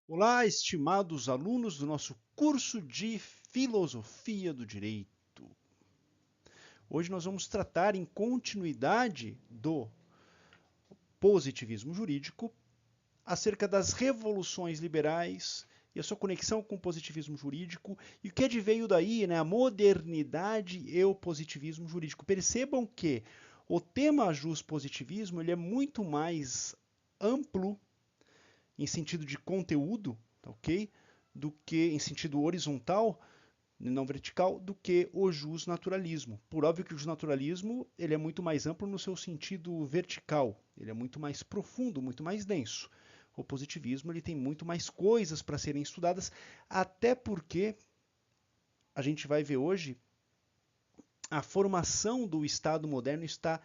Olá, estimados alunos do nosso curso de Filosofia do Direito. Hoje nós vamos tratar, em continuidade do positivismo jurídico, acerca das revoluções liberais e a sua conexão com o positivismo jurídico e o que adveio daí, né, a modernidade e o positivismo jurídico. Percebam que o tema positivismo ele é muito mais amplo em sentido de conteúdo, tá ok? Do que em sentido horizontal, não vertical, do que o justnaturalismo. Por óbvio que o justnaturalismo ele é muito mais amplo no seu sentido vertical, ele é muito mais profundo, muito mais denso. O positivismo ele tem muito mais coisas para serem estudadas, até porque a gente vai ver hoje a formação do Estado moderno está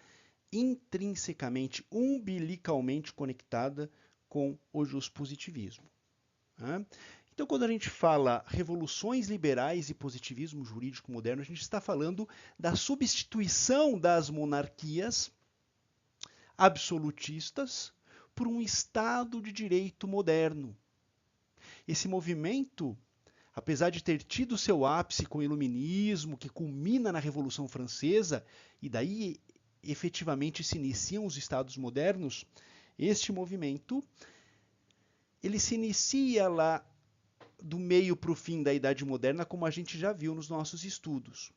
intrinsecamente, umbilicalmente conectada com o positivismo. Né? Então, quando a gente fala revoluções liberais e positivismo jurídico moderno, a gente está falando da substituição das monarquias absolutistas por um Estado de direito moderno. Esse movimento, apesar de ter tido seu ápice com o Iluminismo, que culmina na Revolução Francesa, e daí efetivamente se iniciam os Estados modernos, este movimento ele se inicia lá do meio para o fim da Idade Moderna, como a gente já viu nos nossos estudos.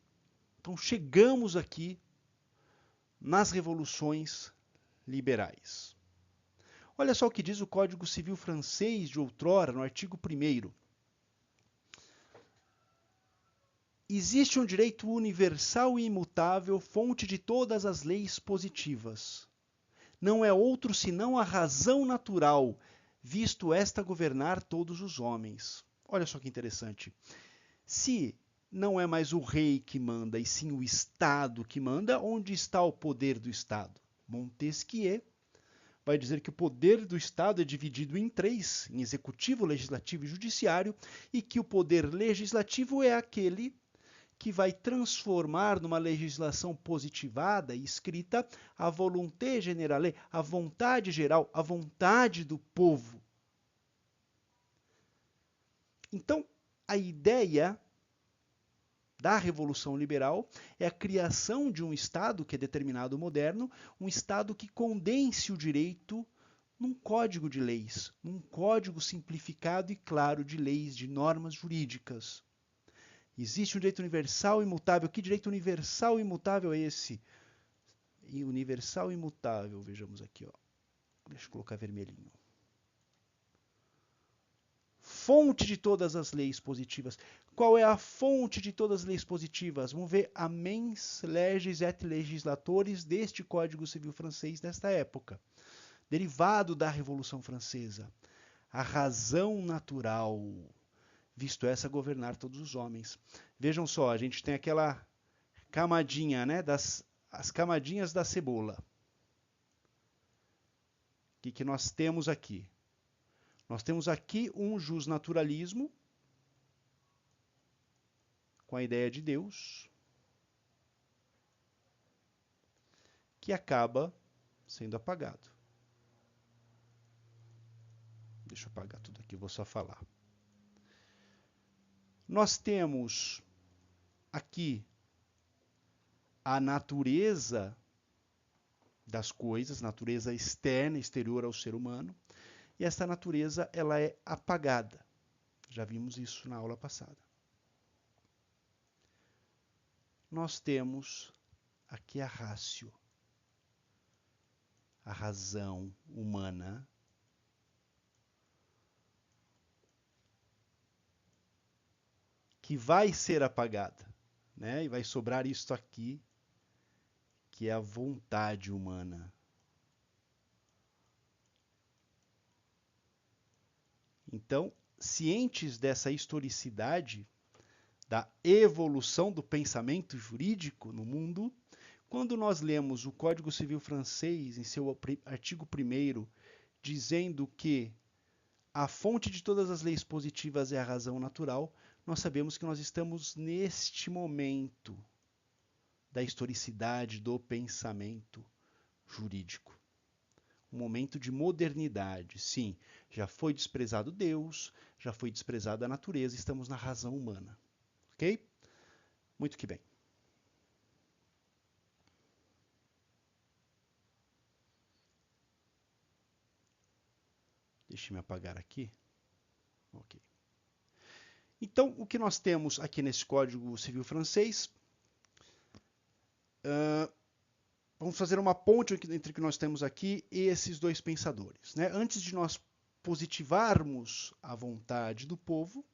Então, chegamos aqui nas revoluções liberais. Olha só o que diz o Código Civil francês de outrora, no artigo 1º. Existe um direito universal e imutável, fonte de todas as leis positivas. Não é outro senão a razão natural, visto esta governar todos os homens. Olha só que interessante. Se não é mais o rei que manda, e sim o Estado que manda, onde está o poder do Estado? Montesquieu vai dizer que o poder do Estado é dividido em três, em executivo, legislativo e judiciário, e que o poder legislativo é aquele que vai transformar numa legislação positivada e escrita a volonté générale, a vontade geral, a vontade do povo. Então, a ideia da Revolução Liberal é a criação de um Estado que é determinado moderno, um Estado que condense o direito num código de leis, num código simplificado e claro de leis, de normas jurídicas. Existe um direito universal e imutável. Que direito universal e imutável é esse? E universal e imutável, vejamos aqui, ó. Deixa eu colocar vermelhinho. Fonte de todas as leis positivas. Qual é a fonte de todas as leis positivas? Vamos ver a mens legis et legislatores deste Código Civil francês desta época, derivado da Revolução Francesa. A razão natural, visto essa governar todos os homens. Vejam só, a gente tem aquela camadinha, né, as camadinhas da cebola. O que nós temos aqui? Nós temos aqui um justnaturalismo, com a ideia de Deus, que acaba sendo apagado. Deixa eu apagar tudo aqui, vou só falar. Nós temos aqui a natureza das coisas, natureza externa, exterior ao ser humano, e essa natureza ela é apagada. Já vimos isso na aula passada. Nós temos aqui a ratio, a razão humana, que vai ser apagada, né? E vai sobrar isto aqui, que é a vontade humana. Então, cientes dessa historicidade, da evolução do pensamento jurídico no mundo, quando nós lemos o Código Civil francês, em seu artigo 1º, dizendo que a fonte de todas as leis positivas é a razão natural, nós sabemos que nós estamos neste momento da historicidade do pensamento jurídico. um momento de modernidade. Sim, já foi desprezado Deus, já foi desprezada a natureza, estamos na razão humana. Ok? Muito que bem. Deixe-me apagar aqui. Ok. Então, o que nós temos aqui nesse Código Civil francês? Vamos fazer uma ponte entre o que nós temos aqui e esses dois pensadores, né? Antes de nós positivarmos a vontade do povo,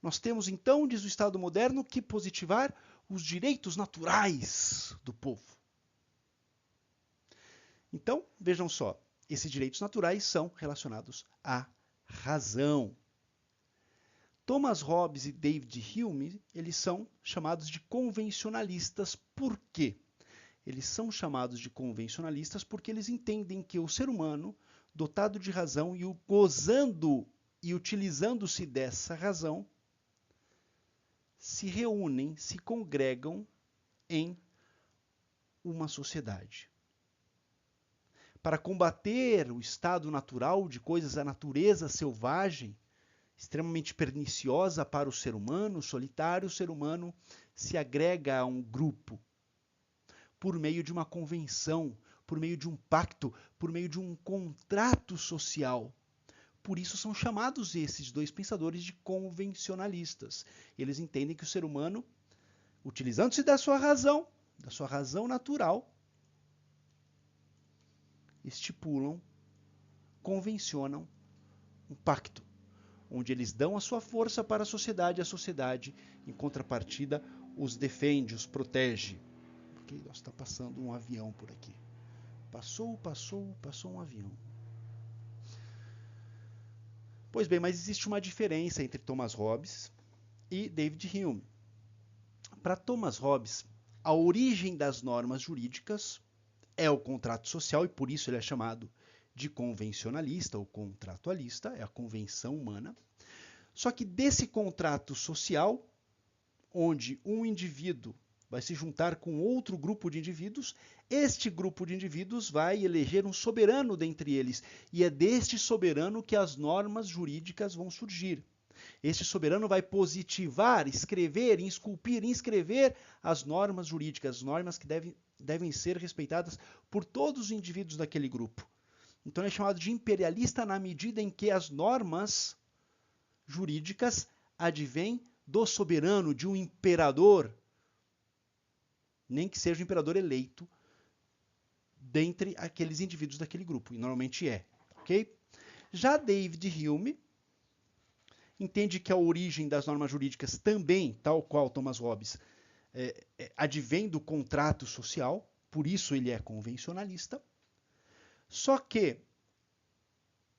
nós temos então, diz o Estado moderno, que positivar os direitos naturais do povo. Então, vejam só, esses direitos naturais são relacionados à razão. Thomas Hobbes e David Hume, eles são chamados de convencionalistas. Por quê? Eles são chamados de convencionalistas porque eles entendem que o ser humano, dotado de razão e gozando e utilizando-se dessa razão, se reúnem, se congregam em uma sociedade. Para combater o estado natural de coisas da natureza selvagem, extremamente perniciosa para o ser humano, solitário, o ser humano se agrega a um grupo por meio de uma convenção, por meio de um pacto, por meio de um contrato social. Por isso são chamados esses dois pensadores de convencionalistas. Eles entendem que o ser humano, utilizando-se da sua razão natural, estipulam, convencionam um pacto, onde eles dão a sua força para a sociedade, em contrapartida, os defende, os protege. Porque está passando um avião por aqui. Passou um avião. Pois bem, mas existe uma diferença entre Thomas Hobbes e David Hume. Para Thomas Hobbes, a origem das normas jurídicas é o contrato social, e por isso ele é chamado de convencionalista ou contratualista, é a convenção humana. Só que desse contrato social, onde um indivíduo vai se juntar com outro grupo de indivíduos, este grupo de indivíduos vai eleger um soberano dentre eles, e é deste soberano que as normas jurídicas vão surgir. Este soberano vai positivar, escrever, esculpir, inscrever as normas jurídicas, as normas que devem ser respeitadas por todos os indivíduos daquele grupo. Então é chamado de imperialista na medida em que as normas jurídicas advêm do soberano, de um imperador, nem que seja o imperador eleito dentre aqueles indivíduos daquele grupo, e normalmente é, ok? Já David Hume entende que a origem das normas jurídicas também, tal qual Thomas Hobbes, advém do contrato social, por isso ele é convencionalista, só que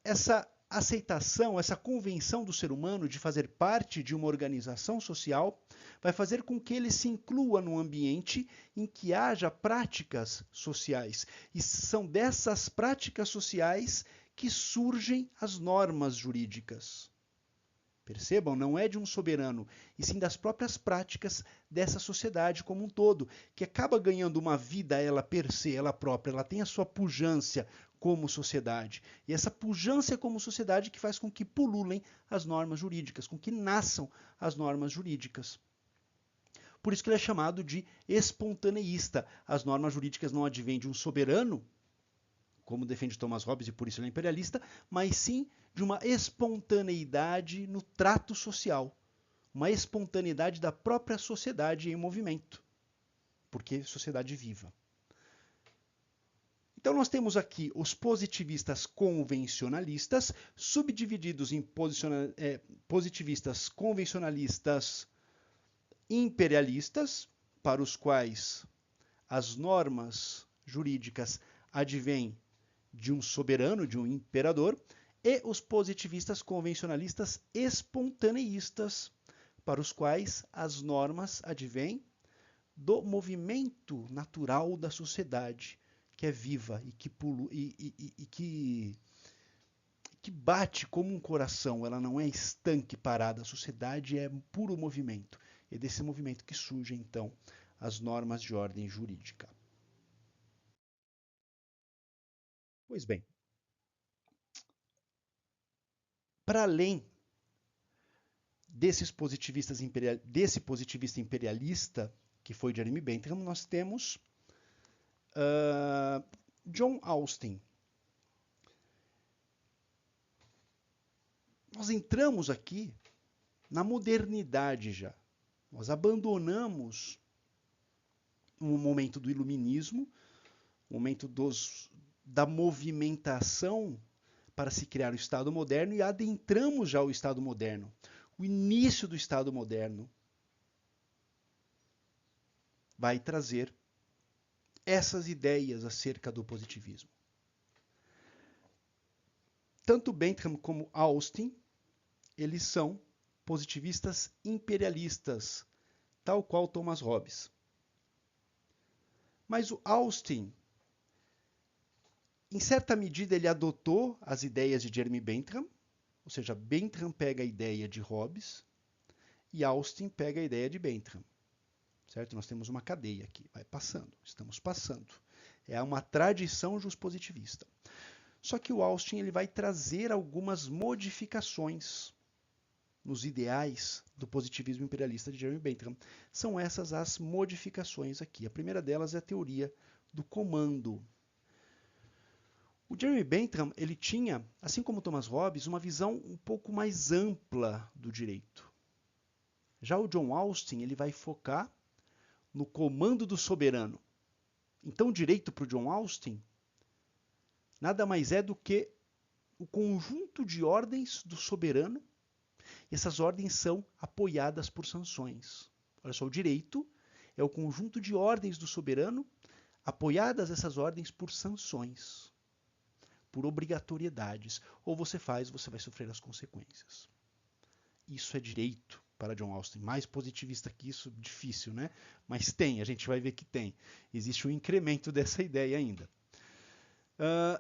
essa aceitação, essa convenção do ser humano de fazer parte de uma organização social vai fazer com que ele se inclua num ambiente em que haja práticas sociais. E são dessas práticas sociais que surgem as normas jurídicas. Percebam, não é de um soberano, e sim das próprias práticas dessa sociedade como um todo, que acaba ganhando uma vida ela per se, ela própria, ela tem a sua pujança como sociedade. E essa pujança como sociedade que faz com que pululem as normas jurídicas, com que nasçam as normas jurídicas. Por isso que ele é chamado de espontaneísta. As normas jurídicas não advêm de um soberano, como defende Thomas Hobbes, e por isso ele é imperialista, mas sim de uma espontaneidade no trato social, uma espontaneidade da própria sociedade em movimento, porque sociedade viva. Então nós temos aqui os positivistas convencionalistas, subdivididos em positivistas convencionalistas imperialistas, para os quais as normas jurídicas advêm de um soberano, de um imperador, e os positivistas convencionalistas espontaneístas, para os quais as normas advêm do movimento natural da sociedade, que é viva e que bate como um coração, ela não é estanque, parada, a sociedade é puro movimento. É desse movimento que surgem, então, as normas de ordem jurídica. Pois bem, para além desse positivista imperialista, que foi Jeremy Bentham, nós temos John Austin. Nós entramos aqui na modernidade já. Nós abandonamos o momento do iluminismo, o momento da movimentação para se criar o Estado moderno e adentramos já o Estado moderno. O início do Estado moderno vai trazer essas ideias acerca do positivismo. Tanto Bentham como Austin, eles são positivistas imperialistas, tal qual Thomas Hobbes. Mas o Austin, em certa medida, ele adotou as ideias de Jeremy Bentham, ou seja, Bentham pega a ideia de Hobbes e Austin pega a ideia de Bentham. Certo? Nós temos uma cadeia aqui, vai passando, estamos passando. É uma tradição juspositivista. Só que o Austin ele vai trazer algumas modificações nos ideais do positivismo imperialista de Jeremy Bentham. São essas as modificações aqui. A primeira delas é a teoria do comando. O Jeremy Bentham ele tinha, assim como Thomas Hobbes, uma visão um pouco mais ampla do direito. Já o John Austin ele vai focar no comando do soberano. Então, o direito para o John Austin nada mais é do que o conjunto de ordens do soberano, e essas ordens são apoiadas por sanções. Olha só, o direito é o conjunto de ordens do soberano, apoiadas essas ordens por sanções, por obrigatoriedades. Ou você faz, você vai sofrer as consequências. Isso é direito para John Austin. Mais positivista que isso, difícil, né? Mas tem, a gente vai ver que tem. Existe um incremento dessa ideia ainda.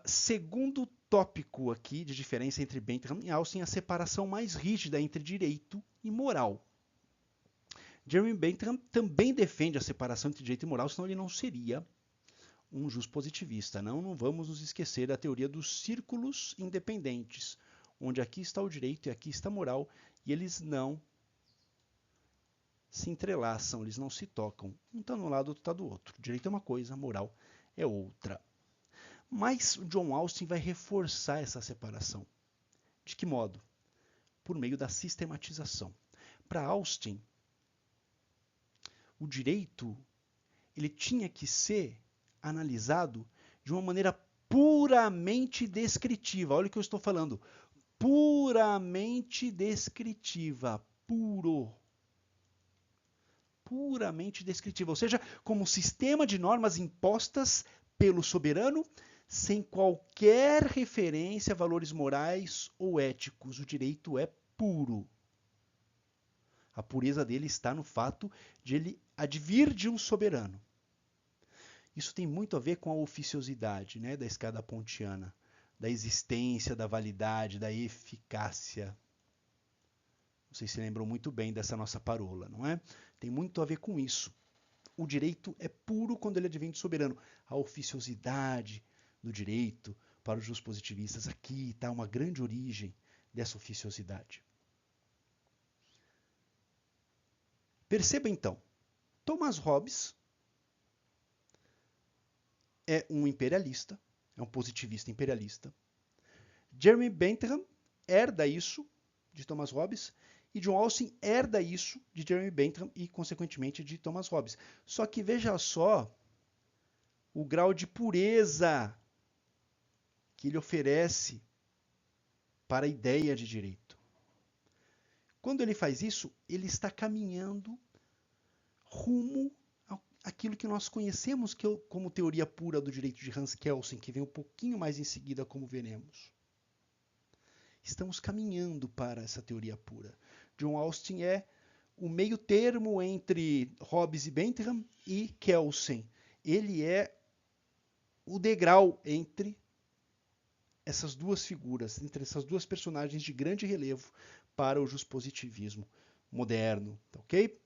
Segundo tópico aqui de diferença entre Bentham e Austin, a separação mais rígida entre direito e moral. Jeremy Bentham também defende a separação entre direito e moral, senão ele não seria um juspositivista. Não vamos nos esquecer da teoria dos círculos independentes, onde aqui está o direito e aqui está a moral, e eles não se entrelaçam, eles não se tocam. Um está de um lado, outro está do outro. Direito é uma coisa, moral é outra. Mas o John Austin vai reforçar essa separação. De que modo? Por meio da sistematização. Para Austin, o direito ele tinha que ser analisado de uma maneira puramente descritiva. Olha o que eu estou falando. Puramente descritiva. Puramente descritiva. Ou seja, como um sistema de normas impostas pelo soberano, sem qualquer referência a valores morais ou éticos. O direito é puro. A pureza dele está no fato de ele advir de um soberano. Isso tem muito a ver com a oficiosidade, né, da escada pontiana, da existência, da validade, da eficácia. Vocês se lembram muito bem dessa nossa parola, não é? Tem muito a ver com isso. O direito é puro quando ele advém do soberano. A oficiosidade do direito para os juspositivistas, aqui está uma grande origem dessa oficiosidade. Perceba então, Thomas Hobbes é um imperialista, é um positivista imperialista. Jeremy Bentham herda isso de Thomas Hobbes e John Austin herda isso de Jeremy Bentham e, consequentemente, de Thomas Hobbes. Só que veja só o grau de pureza que ele oferece para a ideia de direito. Quando ele faz isso, ele está caminhando rumo àquilo que nós conhecemos como teoria pura do direito de Hans Kelsen, que vem um pouquinho mais em seguida, como veremos. Estamos caminhando para essa teoria pura. John Austin é o meio termo entre Hobbes e Bentham e Kelsen. Ele é o degrau entre essas duas figuras, entre essas duas personagens de grande relevo para o juspositivismo moderno, ok?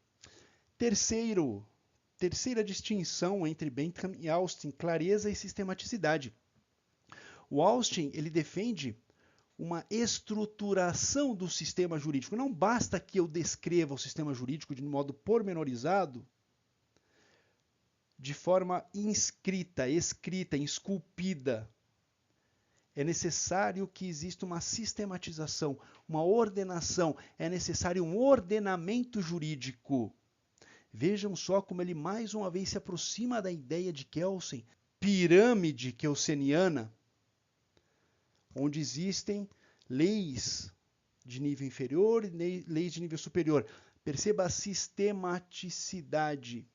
Terceira distinção entre Bentham e Austin, clareza e sistematicidade. O Austin, ele defende uma estruturação do sistema jurídico. Não basta que eu descreva o sistema jurídico de modo pormenorizado, de forma inscrita, escrita, esculpida. É necessário que exista uma sistematização, uma ordenação, é necessário um ordenamento jurídico. Vejam só como ele mais uma vez se aproxima da ideia de Kelsen, pirâmide kelseniana, onde existem leis de nível inferior e leis de nível superior. Perceba a sistematicidade.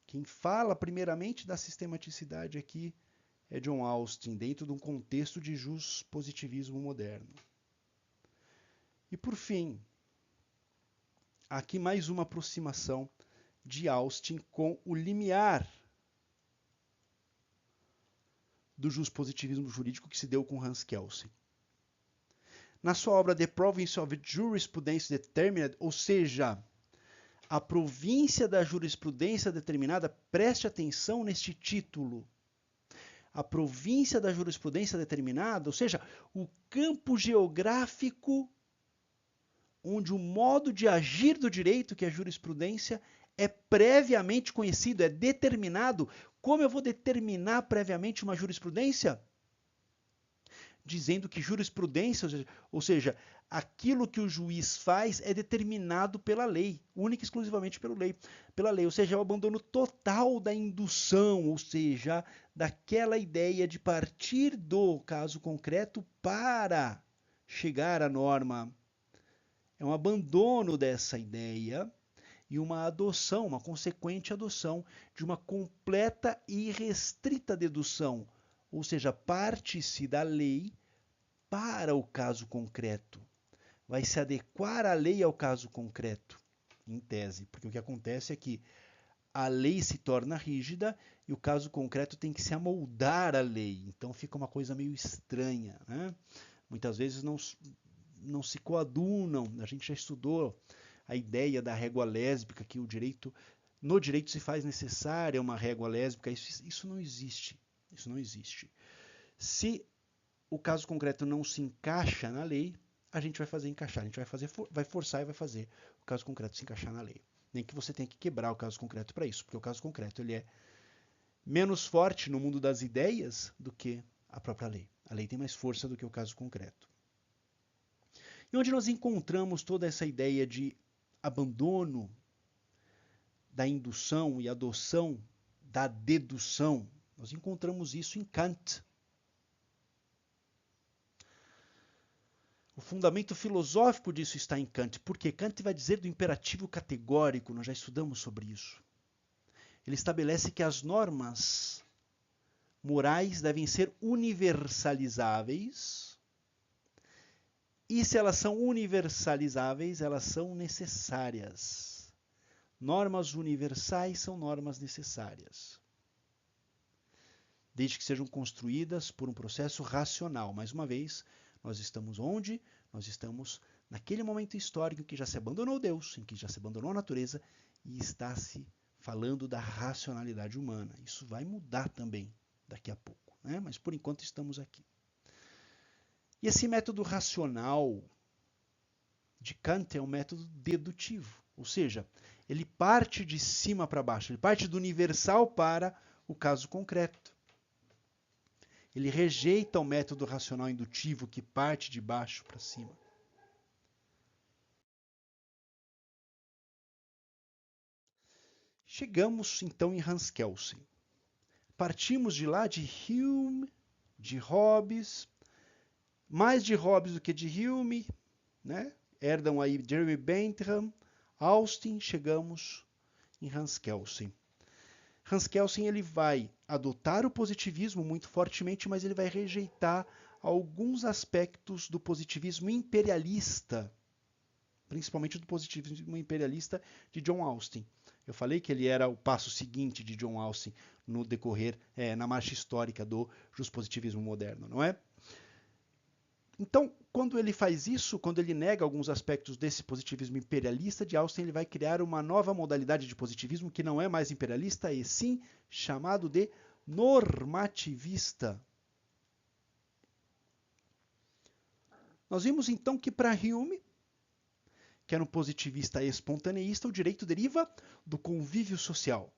Quem fala primeiramente da sistematicidade aqui é John Austin, dentro de um contexto de positivismo moderno. E por fim, aqui mais uma aproximação de Austin com o limiar do positivismo jurídico que se deu com Hans Kelsen. Na sua obra The Province of Jurisprudence Determined, ou seja, a província da jurisprudência determinada, preste atenção neste título. A província da jurisprudência determinada, ou seja, o campo geográfico onde o modo de agir do direito, que é a jurisprudência, é previamente conhecido, é determinado. Como eu vou determinar previamente uma jurisprudência? Dizendo que jurisprudência, ou seja, aquilo que o juiz faz é determinado pela lei, única e exclusivamente pela lei, ou seja, é o abandono total da indução, ou seja, daquela ideia de partir do caso concreto para chegar à norma. É um abandono dessa ideia e uma adoção, uma consequente adoção de uma completa e restrita dedução, ou seja, parte-se da lei para o caso concreto. Vai se adequar a lei ao caso concreto, em tese, porque o que acontece é que a lei se torna rígida e o caso concreto tem que se amoldar à lei. Então fica uma coisa meio estranha, né? Muitas vezes não se coadunam. A gente já estudou a ideia da régua lésbica, que no direito se faz necessária uma régua lésbica. Isso não existe. Isso não existe. Se o caso concreto não se encaixa na lei, a gente vai fazer encaixar. A gente vai forçar e vai fazer o caso concreto se encaixar na lei. Nem que você tenha que quebrar o caso concreto para isso, porque o caso concreto ele é menos forte no mundo das ideias do que a própria lei. A lei tem mais força do que o caso concreto. E onde nós encontramos toda essa ideia de abandono da indução e adoção da dedução? Nós encontramos isso em Kant. O fundamento filosófico disso está em Kant, porque Kant vai dizer do imperativo categórico, nós já estudamos sobre isso. Ele estabelece que as normas morais devem ser universalizáveis, e se elas são universalizáveis, elas são necessárias. Normas universais são normas necessárias, desde que sejam construídas por um processo racional. Mais uma vez, nós estamos onde? Nós estamos naquele momento histórico em que já se abandonou Deus, em que já se abandonou a natureza e está se falando da racionalidade humana. Isso vai mudar também daqui a pouco, né? Mas por enquanto estamos aqui. E esse método racional de Kant é um método dedutivo, ou seja, ele parte de cima para baixo, ele parte do universal para o caso concreto. Ele rejeita o método racional indutivo que parte de baixo para cima. Chegamos então em Hans Kelsen. Partimos de lá de Hume, de Hobbes, mais de Hobbes do que de Hume, né? Herdam aí Jeremy Bentham, Austin, chegamos em Hans Kelsen. Hans Kelsen ele vai adotar o positivismo muito fortemente, mas ele vai rejeitar alguns aspectos do positivismo imperialista, principalmente do positivismo imperialista de John Austin. Eu falei que ele era o passo seguinte de John Austin no decorrer, na marcha histórica do positivismo moderno, não é? Então, quando ele faz isso, quando ele nega alguns aspectos desse positivismo imperialista de Austin, ele vai criar uma nova modalidade de positivismo que não é mais imperialista, e sim chamado de normativista. Nós vimos então que para Hume, que era um positivista espontaneísta, o direito deriva do convívio social.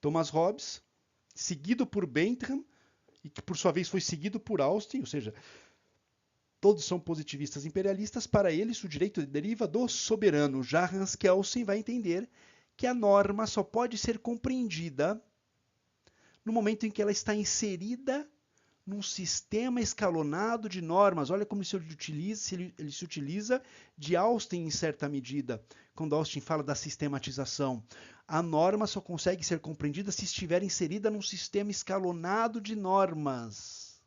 Thomas Hobbes, seguido por Bentham, e que por sua vez foi seguido por Austin, ou seja, todos são positivistas imperialistas, para eles o direito deriva do soberano. Já Hans Kelsen vai entender que a norma só pode ser compreendida no momento em que ela está inserida num sistema escalonado de normas. Olha como ele se utiliza de Austin em certa medida, quando Austin fala da sistematização. A norma só consegue ser compreendida se estiver inserida num sistema escalonado de normas.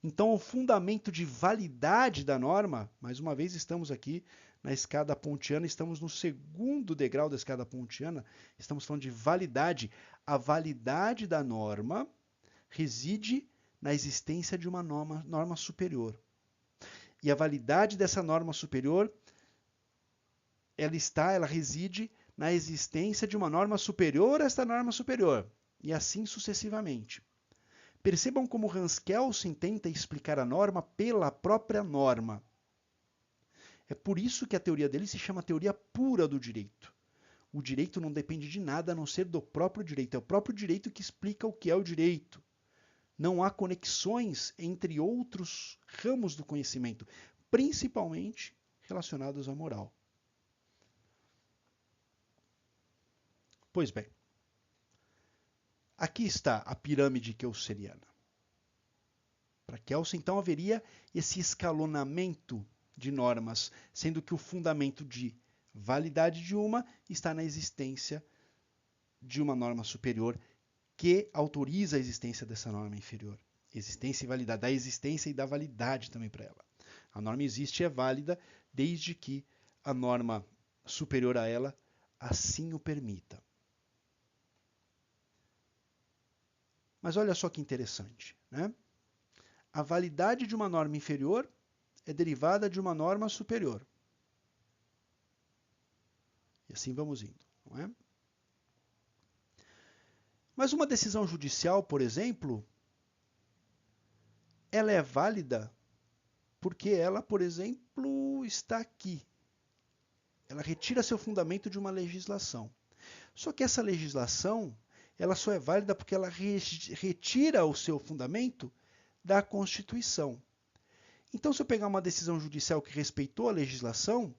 Então, o fundamento de validade da norma, mais uma vez estamos aqui na escada pontiana, estamos no segundo degrau da escada pontiana, estamos falando de validade. A validade da norma reside na existência de uma norma superior. E a validade dessa norma superior, ela reside na existência de uma norma superior a esta norma superior, e assim sucessivamente. Percebam como Hans Kelsen tenta explicar a norma pela própria norma. É por isso que a teoria dele se chama teoria pura do direito. O direito não depende de nada a não ser do próprio direito. É o próprio direito que explica o que é o direito. Não há conexões entre outros ramos do conhecimento, principalmente relacionados à moral. Pois bem, aqui está a pirâmide kelseriana. Para Kelsen, então, haveria esse escalonamento de normas, sendo que o fundamento de validade de uma está na existência de uma norma superior que autoriza a existência dessa norma inferior. Existência e validade, da existência e da validade também para ela. A norma existe e é válida desde que a norma superior a ela assim o permita. Mas olha só que interessante, né? A validade de uma norma inferior é derivada de uma norma superior. E assim vamos indo, não é? Mas uma decisão judicial, por exemplo, ela é válida porque ela, por exemplo, está aqui. Ela retira seu fundamento de uma legislação. Só que essa legislação, ela só é válida porque ela retira o seu fundamento da Constituição. Então, se eu pegar uma decisão judicial que respeitou a legislação,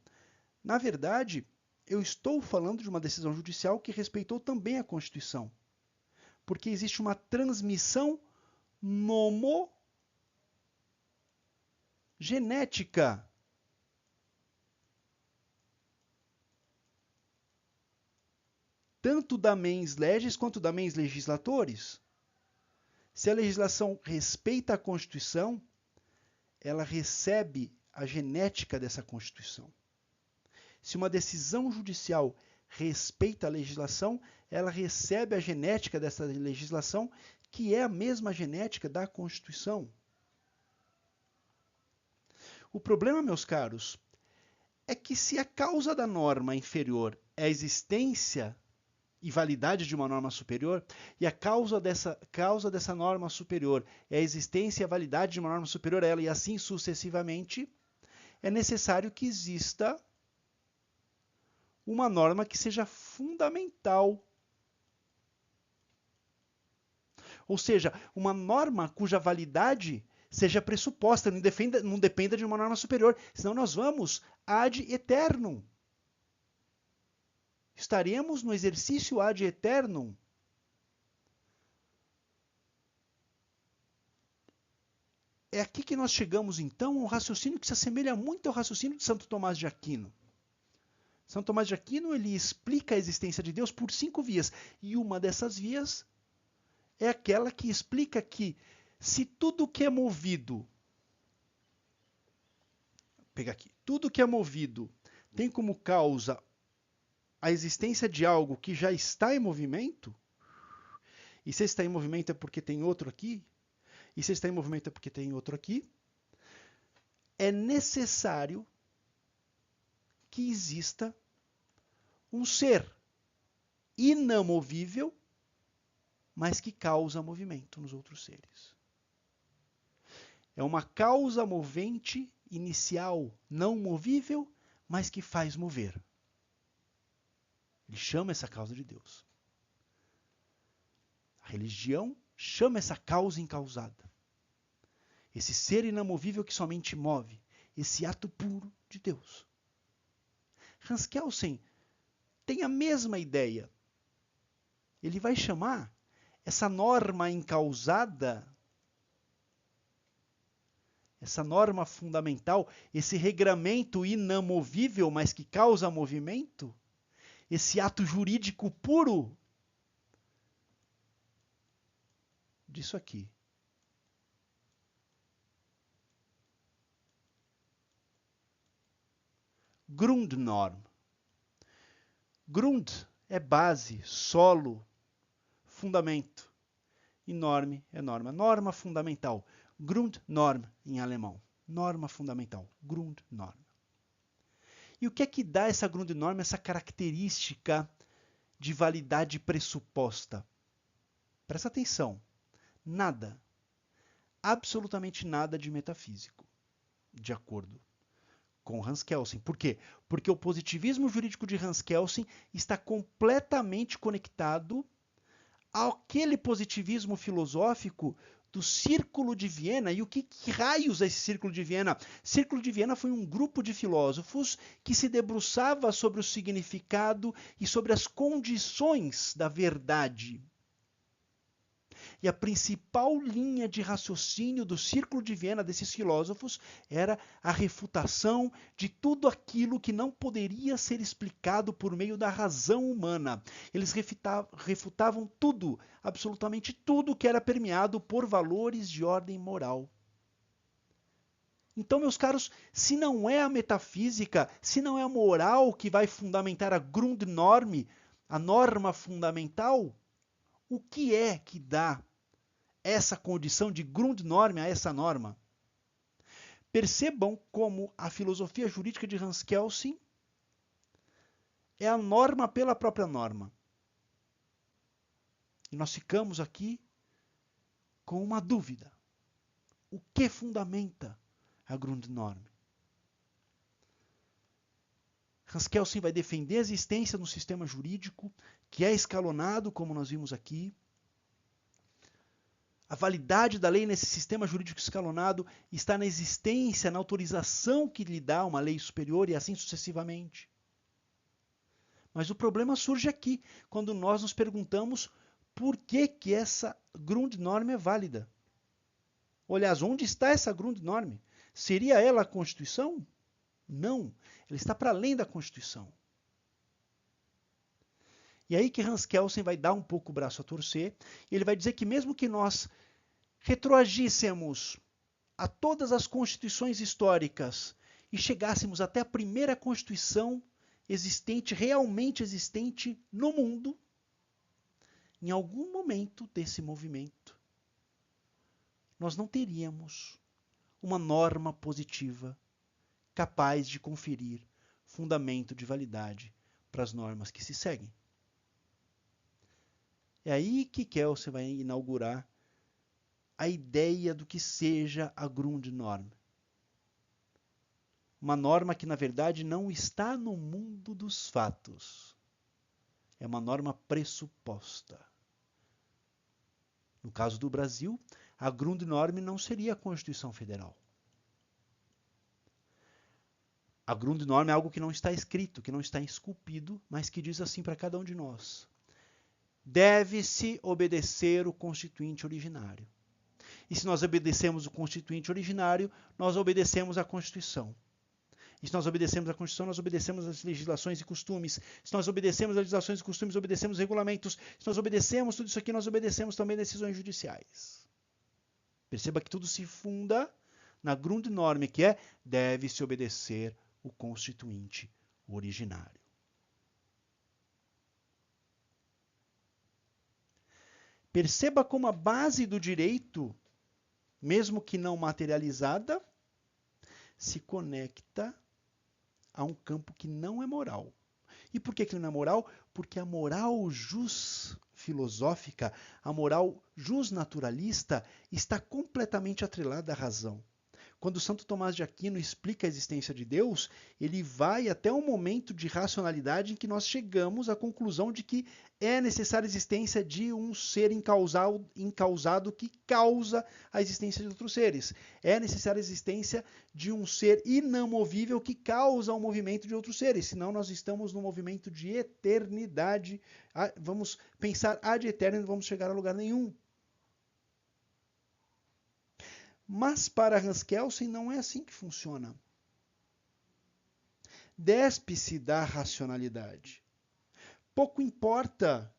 na verdade, eu estou falando de uma decisão judicial que respeitou também a Constituição. Porque existe uma transmissão nomogenética. Tanto da mens legis quanto da mens legislatores. Se a legislação respeita a Constituição, ela recebe a genética dessa Constituição. Se uma decisão judicial respeita a legislação, ela recebe a genética dessa legislação, que é a mesma genética da Constituição. O problema, meus caros, é que se a causa da norma inferior é a existência e validade de uma norma superior, e a causa dessa norma superior é a existência e a validade de uma norma superior a ela, e assim sucessivamente, é necessário que exista uma norma que seja fundamental. Ou seja, uma norma cuja validade seja pressuposta, não dependa de uma norma superior, senão nós vamos ad eternum. Estaremos no exercício ad eternum. É aqui que nós chegamos, então, a um raciocínio que se assemelha muito ao raciocínio de Santo Tomás de Aquino. Santo Tomás de Aquino, ele explica a existência de Deus por 5 vias. E uma dessas vias é aquela que explica que se tudo que é movido, pega aqui, tudo que é movido tem como causa a existência de algo que já está em movimento, e se está em movimento é porque tem outro aqui, e se está em movimento é porque tem outro aqui, é necessário que exista um ser inamovível, mas que causa movimento nos outros seres. É uma causa movente inicial, não movível, mas que faz mover. Ele chama essa causa de Deus. A religião chama essa causa incausada. Esse ser inamovível que somente move. Esse ato puro de Deus. Hans Kelsen tem a mesma ideia. Ele vai chamar essa norma incausada, essa norma fundamental, esse regramento inamovível, mas que causa movimento, esse ato jurídico puro, disso aqui. Grundnorm. Grund é base, solo, fundamento. E norm é norma. Norma fundamental. Grundnorm em alemão. Norma fundamental. Grundnorm. E o que é que dá essa Grundnorm, essa característica de validade pressuposta? Presta atenção. Nada. Absolutamente nada de metafísico. De acordo com Hans Kelsen. Por quê? Porque o positivismo jurídico de Hans Kelsen está completamente conectado àquele positivismo filosófico do Círculo de Viena. E o que raios é esse Círculo de Viena? Círculo de Viena foi um grupo de filósofos que se debruçava sobre o significado e sobre as condições da verdade. E a principal linha de raciocínio do Círculo de Viena desses filósofos era a refutação de tudo aquilo que não poderia ser explicado por meio da razão humana. Eles refutavam tudo, absolutamente tudo que era permeado por valores de ordem moral. Então, meus caros, se não é a metafísica, se não é a moral que vai fundamentar a Grundnorm, a norma fundamental, o que é que dá essa condição de Grundnorm a essa norma? Percebam como a filosofia jurídica de Hans Kelsen é a norma pela própria norma. E nós ficamos aqui com uma dúvida. O que fundamenta a Grundnorm? Hans Kelsen vai defender a existência no sistema jurídico, que é escalonado, como nós vimos aqui. A validade da lei nesse sistema jurídico escalonado está na existência, na autorização que lhe dá uma lei superior e assim sucessivamente. Mas o problema surge aqui, quando nós nos perguntamos por que essa Grundnorm é válida. Aliás, onde está essa Grundnorm? Seria ela a Constituição? Não, ela está para além da Constituição. E aí que Hans Kelsen vai dar um pouco o braço a torcer, e ele vai dizer que mesmo que nós retroagíssemos a todas as constituições históricas e chegássemos até a primeira Constituição existente, realmente existente no mundo, em algum momento desse movimento, nós não teríamos uma norma positiva capaz de conferir fundamento de validade para as normas que se seguem. É aí que Kelsen vai inaugurar a ideia do que seja a Grundnorm. Uma norma que, na verdade, não está no mundo dos fatos. É uma norma pressuposta. No caso do Brasil, a Grundnorm não seria a Constituição Federal. A Grundnorm é algo que não está escrito, que não está esculpido, mas que diz assim para cada um de nós: deve-se obedecer o Constituinte originário. E se nós obedecemos o Constituinte originário, nós obedecemos a Constituição. E se nós obedecemos a Constituição, nós obedecemos as legislações e costumes. Se nós obedecemos as legislações e costumes, obedecemos os regulamentos. Se nós obedecemos tudo isso aqui, nós obedecemos também decisões judiciais. Perceba que tudo se funda na Grundnorm, que é deve-se obedecer o Constituinte originário. Perceba como a base do direito, mesmo que não materializada, se conecta a um campo que não é moral. E por que não é moral? Porque a moral jus filosófica, a moral justnaturalista, está completamente atrelada à razão. Quando Santo Tomás de Aquino explica a existência de Deus, ele vai até um momento de racionalidade em que nós chegamos à conclusão de que é necessária a existência de um ser incausado que causa a existência de outros seres. É necessária a existência de um ser inamovível que causa o movimento de outros seres. Senão nós estamos num movimento de eternidade. Vamos pensar ad eterno e não vamos chegar a lugar nenhum. Mas para Hans Kelsen não é assim que funciona. Despe-se da racionalidade. Pouco importa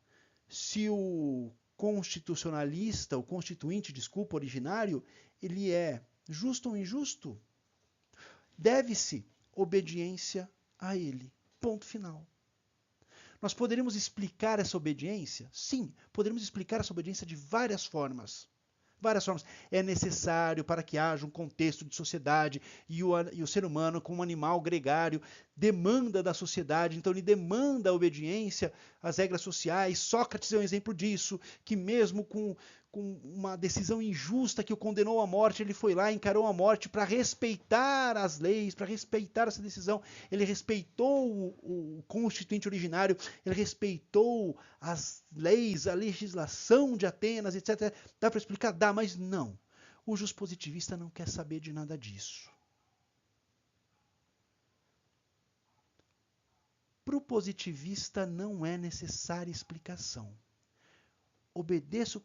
se o constitucionalista, o constituinte, desculpa, originário, ele é justo ou injusto. Deve-se obediência a ele. Ponto final. Nós poderíamos explicar essa obediência? Sim, poderíamos explicar essa obediência de várias formas. Várias formas. É necessário para que haja um contexto de sociedade e o ser humano, como um animal gregário, demanda da sociedade, então ele demanda a obediência às regras sociais. Sócrates é um exemplo disso, que mesmo com uma decisão injusta que o condenou à morte, ele foi lá e encarou a morte para respeitar as leis, para respeitar essa decisão. Ele respeitou o constituinte originário, ele respeitou as leis, a legislação de Atenas, etc. Dá para explicar? Dá, mas não. O juspositivista não quer saber de nada disso. Para o positivista não é necessária explicação. Obedeça o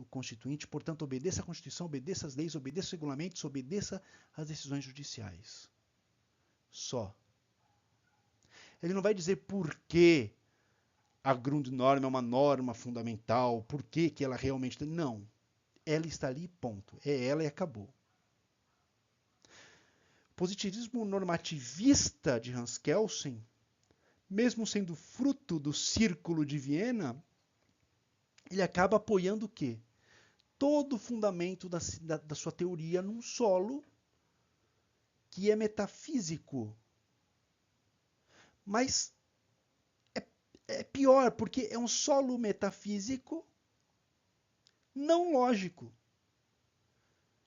constituinte, portanto, obedeça a Constituição, obedeça as leis, obedeça os regulamentos, obedeça as decisões judiciais. Só. Ele não vai dizer por que a Grundnorm é uma norma fundamental, por que ela realmente... Não. Ela está ali, ponto. É ela e acabou. O positivismo normativista de Hans Kelsen, mesmo sendo fruto do Círculo de Viena, ele acaba apoiando o quê? Todo o fundamento da sua teoria num solo que é metafísico. Mas é pior, porque é um solo metafísico não lógico.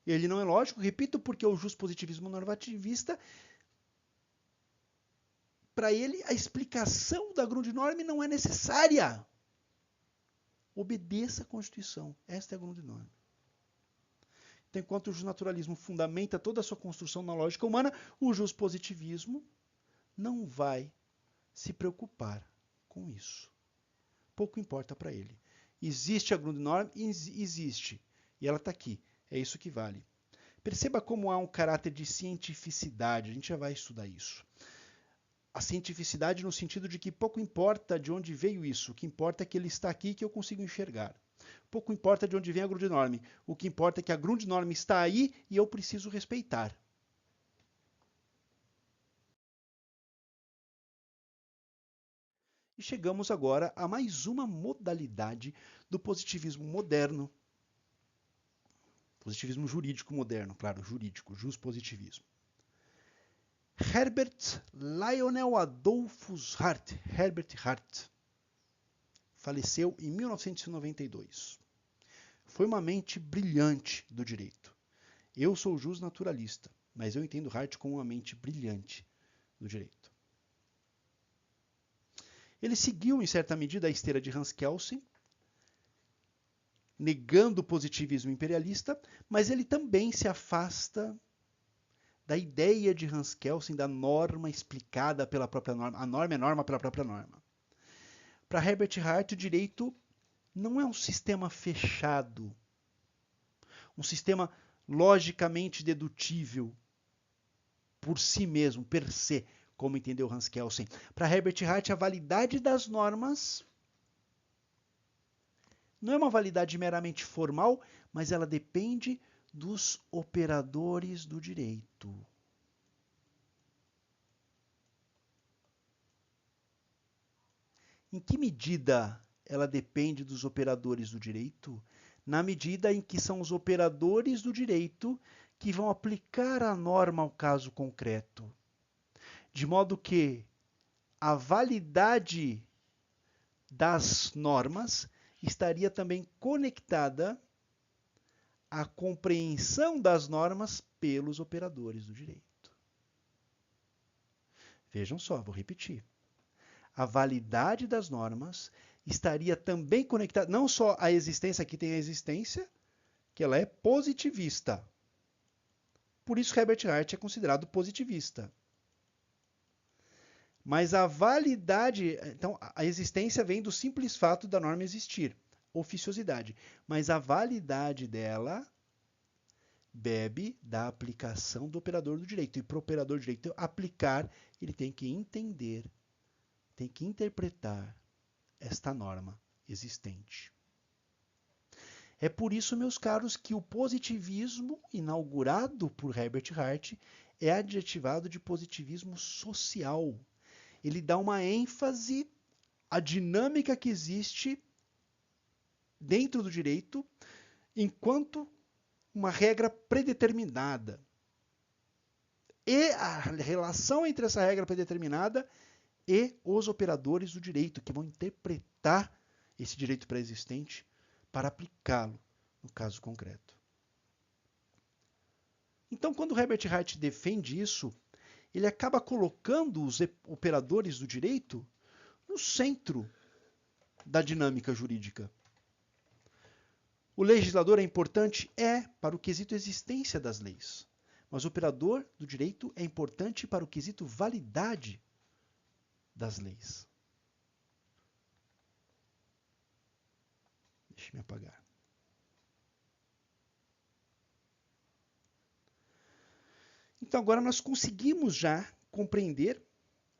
Ele não é lógico, repito, porque o justpositivismo normativista, para ele, a explicação da Grundnorm não é necessária. Obedeça a Constituição. Esta é a Grundnorm. Então, enquanto o justnaturalismo fundamenta toda a sua construção na lógica humana, o justpositivismo não vai se preocupar com isso. Pouco importa para ele. Existe a Grundnorm? Existe. E ela está aqui. É isso que vale. Perceba como há um caráter de cientificidade. A gente já vai estudar isso. A cientificidade no sentido de que pouco importa de onde veio isso. O que importa é que ele está aqui e que eu consigo enxergar. Pouco importa de onde vem a Grundnorm. O que importa é que a Grundnorm está aí e eu preciso respeitar. E chegamos agora a mais uma modalidade do positivismo moderno. Positivismo jurídico moderno, claro, jurídico, juspositivismo. Herbert Lionel Adolphus Hart, Herbert Hart, faleceu em 1992. Foi uma mente brilhante do direito. Eu sou justnaturalista, mas eu entendo Hart como uma mente brilhante do direito. Ele seguiu, em certa medida, a esteira de Hans Kelsen, negando o positivismo imperialista, mas ele também se afasta da ideia de Hans Kelsen, da norma explicada pela própria norma. A norma é norma pela própria norma. Para Herbert Hart, o direito não é um sistema fechado, um sistema logicamente dedutível por si mesmo, per se, como entendeu Hans Kelsen. Para Herbert Hart, a validade das normas não é uma validade meramente formal, mas ela depende dos operadores do direito. Em que medida ela depende dos operadores do direito? Na medida em que são os operadores do direito que vão aplicar a norma ao caso concreto. De modo que a validade das normas estaria também conectada à compreensão das normas pelos operadores do direito. Vejam só, vou repetir. A validade das normas estaria também conectada, não só à existência, aqui tem a existência, que ela é positivista. Por isso Herbert Hart é considerado positivista. Mas a validade, então a existência vem do simples fato da norma existir, oficiosidade. Mas a validade dela bebe da aplicação do operador do direito. E para o operador do direito aplicar, ele tem que entender, tem que interpretar esta norma existente. É por isso, meus caros, que o positivismo inaugurado por Herbert Hart é adjetivado de positivismo social. Ele dá uma ênfase à dinâmica que existe dentro do direito enquanto uma regra predeterminada. E a relação entre essa regra predeterminada e os operadores do direito, que vão interpretar esse direito pré-existente para aplicá-lo no caso concreto. Então, quando Herbert Hart defende isso, ele acaba colocando os operadores do direito no centro da dinâmica jurídica. O legislador é importante? É, para o quesito existência das leis. Mas o operador do direito é importante para o quesito validade das leis. Deixa eu me apagar. Então agora nós conseguimos já compreender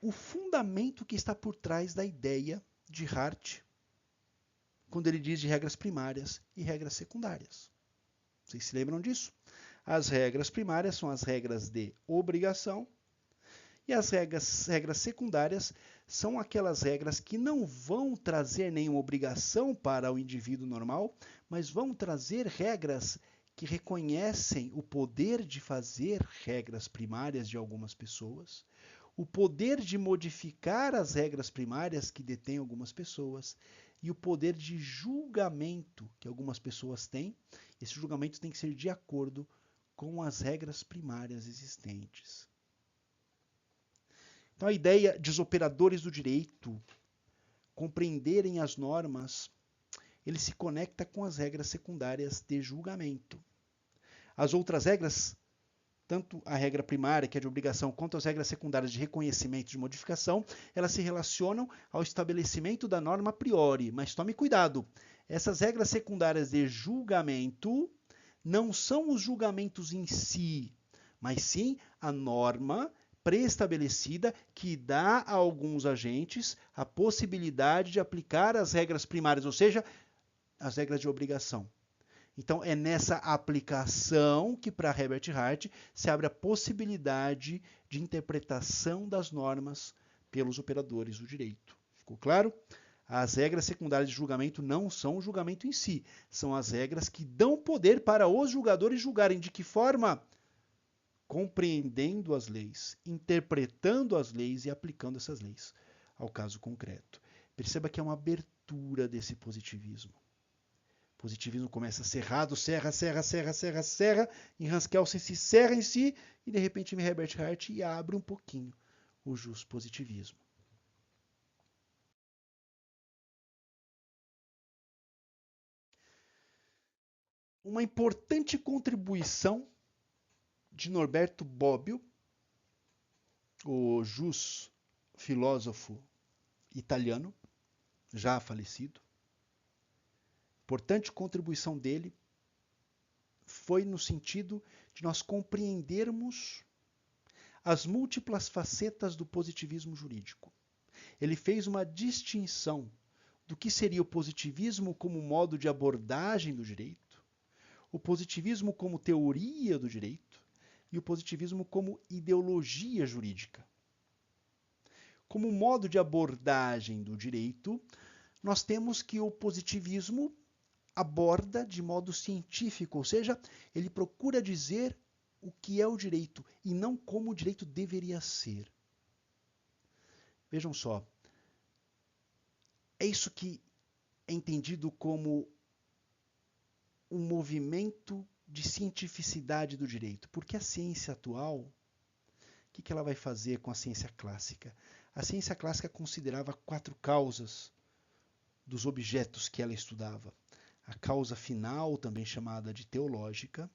o fundamento que está por trás da ideia de Hart, quando ele diz de regras primárias e regras secundárias. Vocês se lembram disso? As regras primárias são as regras de obrigação e as regras secundárias são aquelas regras que não vão trazer nenhuma obrigação para o indivíduo normal, mas vão trazer regras que reconhecem o poder de fazer regras primárias de algumas pessoas, o poder de modificar as regras primárias que detêm algumas pessoas e o poder de julgamento que algumas pessoas têm. Esse julgamento tem que ser de acordo com as regras primárias existentes. Então a ideia de os operadores do direito compreenderem as normas, ele se conecta com as regras secundárias de julgamento. As outras regras, tanto a regra primária, que é de obrigação, quanto as regras secundárias de reconhecimento e de modificação, elas se relacionam ao estabelecimento da norma a priori. Mas tome cuidado, essas regras secundárias de julgamento não são os julgamentos em si, mas sim a norma pré-estabelecida que dá a alguns agentes a possibilidade de aplicar as regras primárias, ou seja, as regras de obrigação. Então, é nessa aplicação que, para Herbert Hart, se abre a possibilidade de interpretação das normas pelos operadores do direito. Ficou claro? As regras secundárias de julgamento não são o julgamento em si, são as regras que dão poder para os julgadores julgarem. De que forma? Compreendendo as leis, interpretando as leis e aplicando essas leis ao caso concreto. Perceba que é uma abertura desse positivismo. O positivismo começa cerrado, serra, em Hans Kelsen se serra em si, e de repente vem Herbert Hart e abre um pouquinho o positivismo. Uma importante contribuição de Norberto Bobbio, o filósofo italiano, já falecido. Importante contribuição dele foi no sentido de nós compreendermos as múltiplas facetas do positivismo jurídico. Ele fez uma distinção do que seria o positivismo como modo de abordagem do direito, o positivismo como teoria do direito e o positivismo como ideologia jurídica. Como modo de abordagem do direito, nós temos que o positivismo aborda de modo científico, ou seja, ele procura dizer o que é o direito e não como o direito deveria ser. Vejam só, é isso que é entendido como um movimento de cientificidade do direito. Porque a ciência atual, o que ela vai fazer com a ciência clássica? A ciência clássica considerava 4 causas dos objetos que ela estudava. A causa final, também chamada de teológica,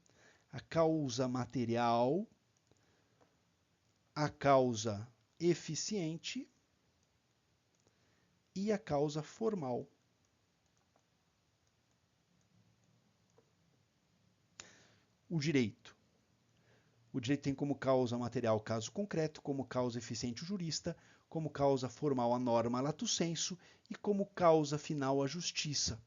a causa material, a causa eficiente e a causa formal. O direito. O direito tem como causa material o caso concreto, como causa eficiente o jurista, como causa formal a norma lato sensu e como causa final a justiça.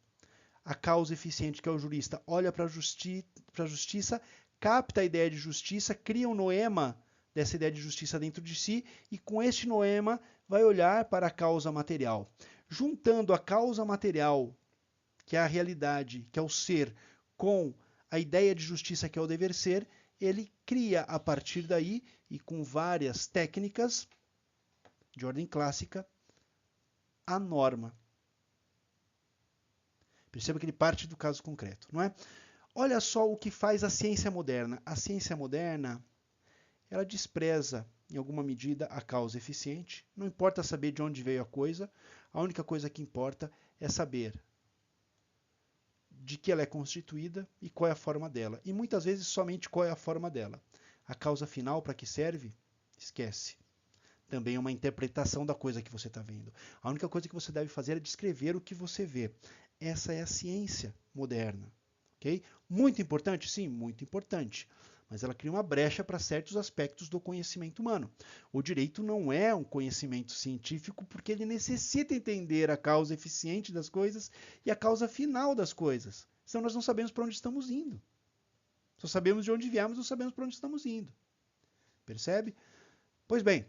A causa eficiente, que é o jurista, olha para a justiça, capta a ideia de justiça, cria um noema dessa ideia de justiça dentro de si e com este noema vai olhar para a causa material. Juntando a causa material, que é a realidade, que é o ser, com a ideia de justiça, que é o dever ser, ele cria a partir daí, e com várias técnicas de ordem clássica, a norma. Perceba que ele parte do caso concreto, não é? Olha só o que faz a ciência moderna. A ciência moderna, ela despreza, em alguma medida, a causa eficiente. Não importa saber de onde veio a coisa, a única coisa que importa é saber de que ela é constituída e qual é a forma dela. E muitas vezes somente qual é a forma dela. A causa final, para que serve? Esquece. Também é uma interpretação da coisa que você está vendo. A única coisa que você deve fazer é descrever o que você vê. Essa é a ciência moderna. Okay? Muito importante? Sim, muito importante. Mas ela cria uma brecha para certos aspectos do conhecimento humano. O direito não é um conhecimento científico porque ele necessita entender a causa eficiente das coisas e a causa final das coisas. Senão nós não sabemos para onde estamos indo. Só sabemos de onde viemos, não sabemos para onde estamos indo. Percebe? Pois bem,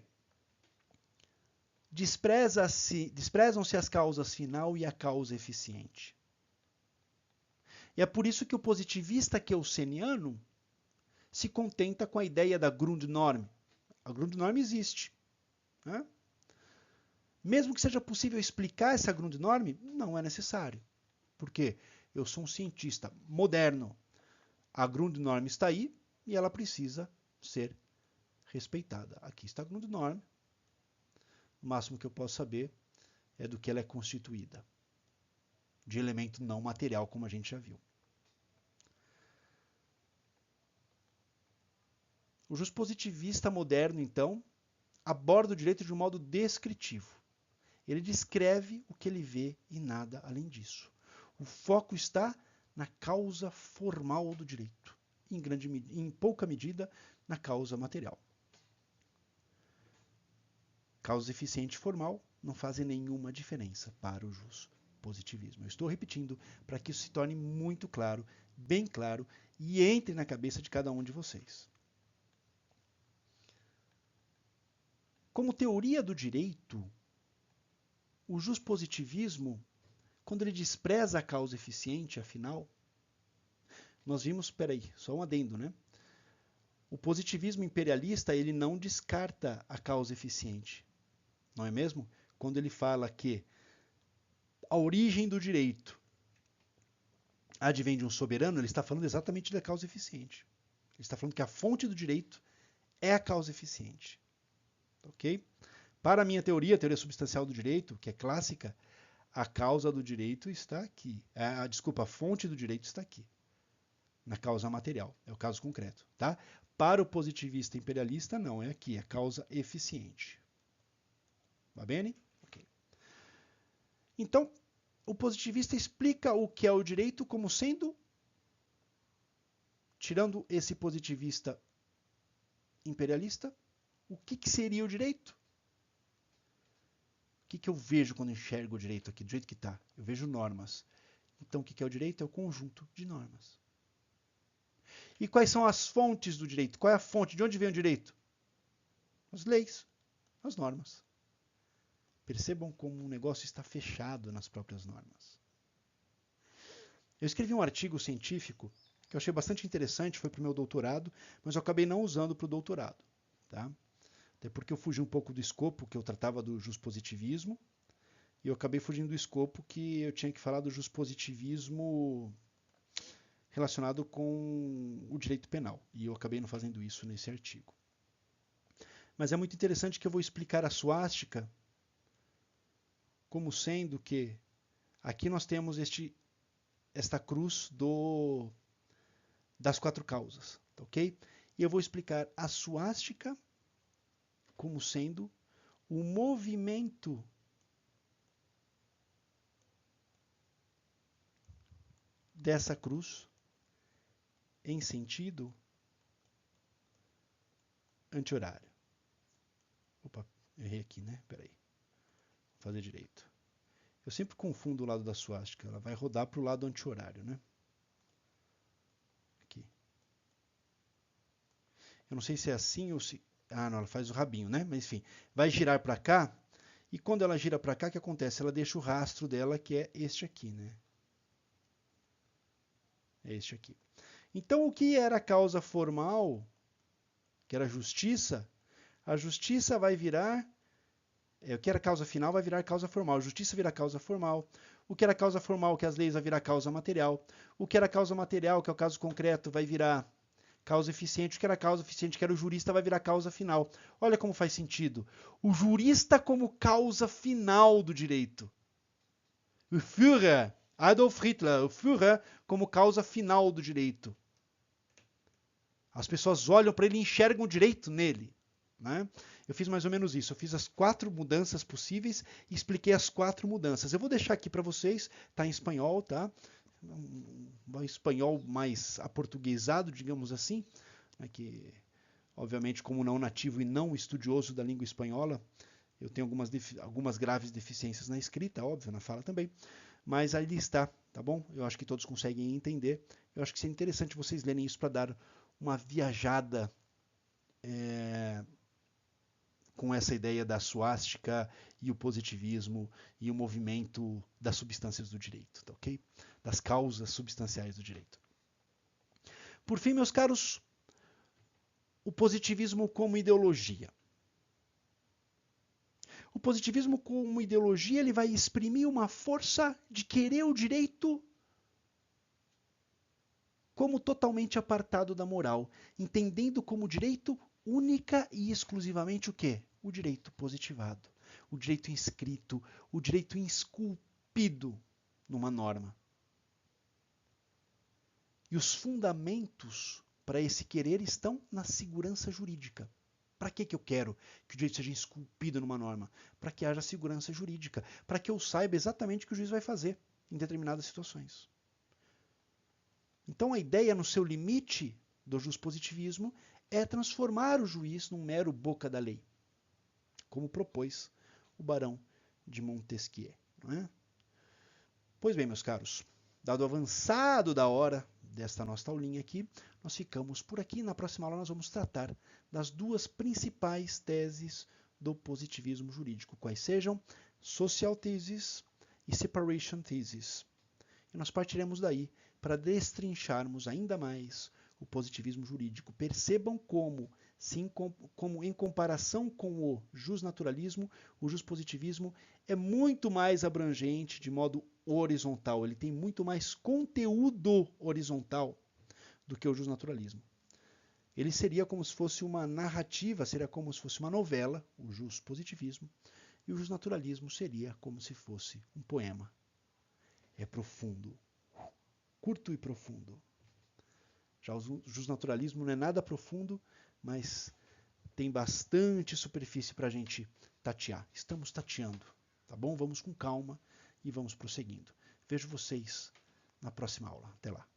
desprezam-se as causas final e a causa eficiente. E é por isso que o positivista kelseniano se contenta com a ideia da Grundnorm. A Grundnorm existe. Né? Mesmo que seja possível explicar essa Grundnorm, não é necessário. Por quê? Eu sou um cientista moderno. A Grundnorm está aí e ela precisa ser respeitada. Aqui está a Grundnorm. O máximo que eu posso saber é do que ela é constituída. De elemento não material, como a gente já viu. O juspositivista moderno, então, aborda o direito de um modo descritivo. Ele descreve o que ele vê e nada além disso. O foco está na causa formal do direito, em pouca medida na causa material. Causa eficiente e formal não fazem nenhuma diferença para o juspositivismo. Eu estou repetindo para que isso se torne muito claro, bem claro, e entre na cabeça de cada um de vocês. Como teoria do direito, o juspositivismo, quando ele despreza a causa eficiente, afinal, nós vimos, só um adendo, né? O positivismo imperialista, ele não descarta a causa eficiente, não é mesmo? Quando ele fala que a origem do direito advém de um soberano, ele está falando exatamente da causa eficiente. Ele está falando que a fonte do direito é a causa eficiente. Ok? Para a minha teoria, a teoria substancial do direito, que é clássica, a causa do direito está aqui. A fonte do direito está aqui, na causa material. É o caso concreto. Tá? Para o positivista imperialista, não, é aqui, a causa eficiente. Va bene? Ok. Então, o positivista explica o que é o direito como sendo, tirando esse positivista imperialista, o que seria o direito? O que eu vejo quando enxergo o direito aqui, do jeito que está? Eu vejo normas. Então, o que é o direito? É o conjunto de normas. E quais são as fontes do direito? Qual é a fonte? De onde vem o direito? As leis, as normas. Percebam como o negócio está fechado nas próprias normas. Eu escrevi um artigo científico que eu achei bastante interessante, foi para o meu doutorado, mas eu acabei não usando para o doutorado. Tá? Até porque eu fugi um pouco do escopo que eu tratava do juspositivismo, e eu acabei fugindo do escopo que eu tinha que falar do juspositivismo relacionado com o direito penal, e eu acabei não fazendo isso nesse artigo. Mas é muito interessante que eu vou explicar a suástica como sendo que aqui nós temos esta cruz das 4 causas, ok? E eu vou explicar a suástica como sendo o movimento dessa cruz em sentido anti-horário. Opa, errei aqui, né? Peraí. Vou fazer direito. Eu sempre confundo o lado da suástica. Ela vai rodar para o lado anti-horário, né? Aqui. Eu não sei se é assim ou se... Ah, não, ela faz o rabinho, né? Mas enfim, vai girar para cá. E quando ela gira para cá, o que acontece? Ela deixa o rastro dela, que é este aqui, né? É este aqui. Então, o que era a causa formal, que era a justiça vai virar... o que era causa final vai virar causa formal. A justiça vira causa formal. O que era causa formal, que as leis, vai virar causa material. O que era causa material, que é o caso concreto, vai virar causa eficiente. O que era causa eficiente, que era o jurista, vai virar causa final. Olha como faz sentido. O jurista como causa final do direito. O Führer, Adolf Hitler, o Führer como causa final do direito. As pessoas olham para ele e enxergam o direito nele. Né? Eu fiz mais ou menos isso. Eu fiz as 4 mudanças possíveis e expliquei as 4 mudanças. Eu vou deixar aqui para vocês, tá em espanhol, tá? Um espanhol mais aportuguesado, digamos assim, né? Que, obviamente, como não nativo e não estudioso da língua espanhola, eu tenho algumas graves deficiências na escrita, óbvio, na fala também, mas aí está, tá bom? Eu acho que todos conseguem entender. Eu acho que seria interessante vocês lerem isso para dar uma viajada com essa ideia da suástica e o positivismo e o movimento das substâncias do direito, tá ok? Das causas substanciais do direito. Por fim, meus caros, o positivismo como ideologia. O positivismo como ideologia, ele vai exprimir uma força de querer o direito como totalmente apartado da moral, entendendo como direito única e exclusivamente o quê? O direito positivado, o direito inscrito, o direito esculpido numa norma. E os fundamentos para esse querer estão na segurança jurídica. Para que eu quero que o direito seja esculpido numa norma? Para que haja segurança jurídica, para que eu saiba exatamente o que o juiz vai fazer em determinadas situações. Então a ideia no seu limite do juspositivismo é transformar o juiz num mero boca da lei, como propôs o barão de Montesquieu. Não é? Pois bem, meus caros, dado o avançado da hora desta nossa aulinha aqui, nós ficamos por aqui. Na próxima aula nós vamos tratar das 2 principais teses do positivismo jurídico, quais sejam social thesis e separation thesis. E nós partiremos daí para destrincharmos ainda mais o positivismo jurídico. Percebam como em comparação com o jusnaturalismo, o juspositivismo é muito mais abrangente de modo horizontal. Ele tem muito mais conteúdo horizontal do que o jusnaturalismo. Ele seria como se fosse uma narrativa, seria como se fosse uma novela, o juspositivismo, e o jusnaturalismo seria como se fosse um poema. É profundo, curto e profundo. Já o jusnaturalismo não é nada profundo, mas tem bastante superfície para a gente tatear. Estamos tateando, tá bom? Vamos com calma e vamos prosseguindo. Vejo vocês na próxima aula. Até lá.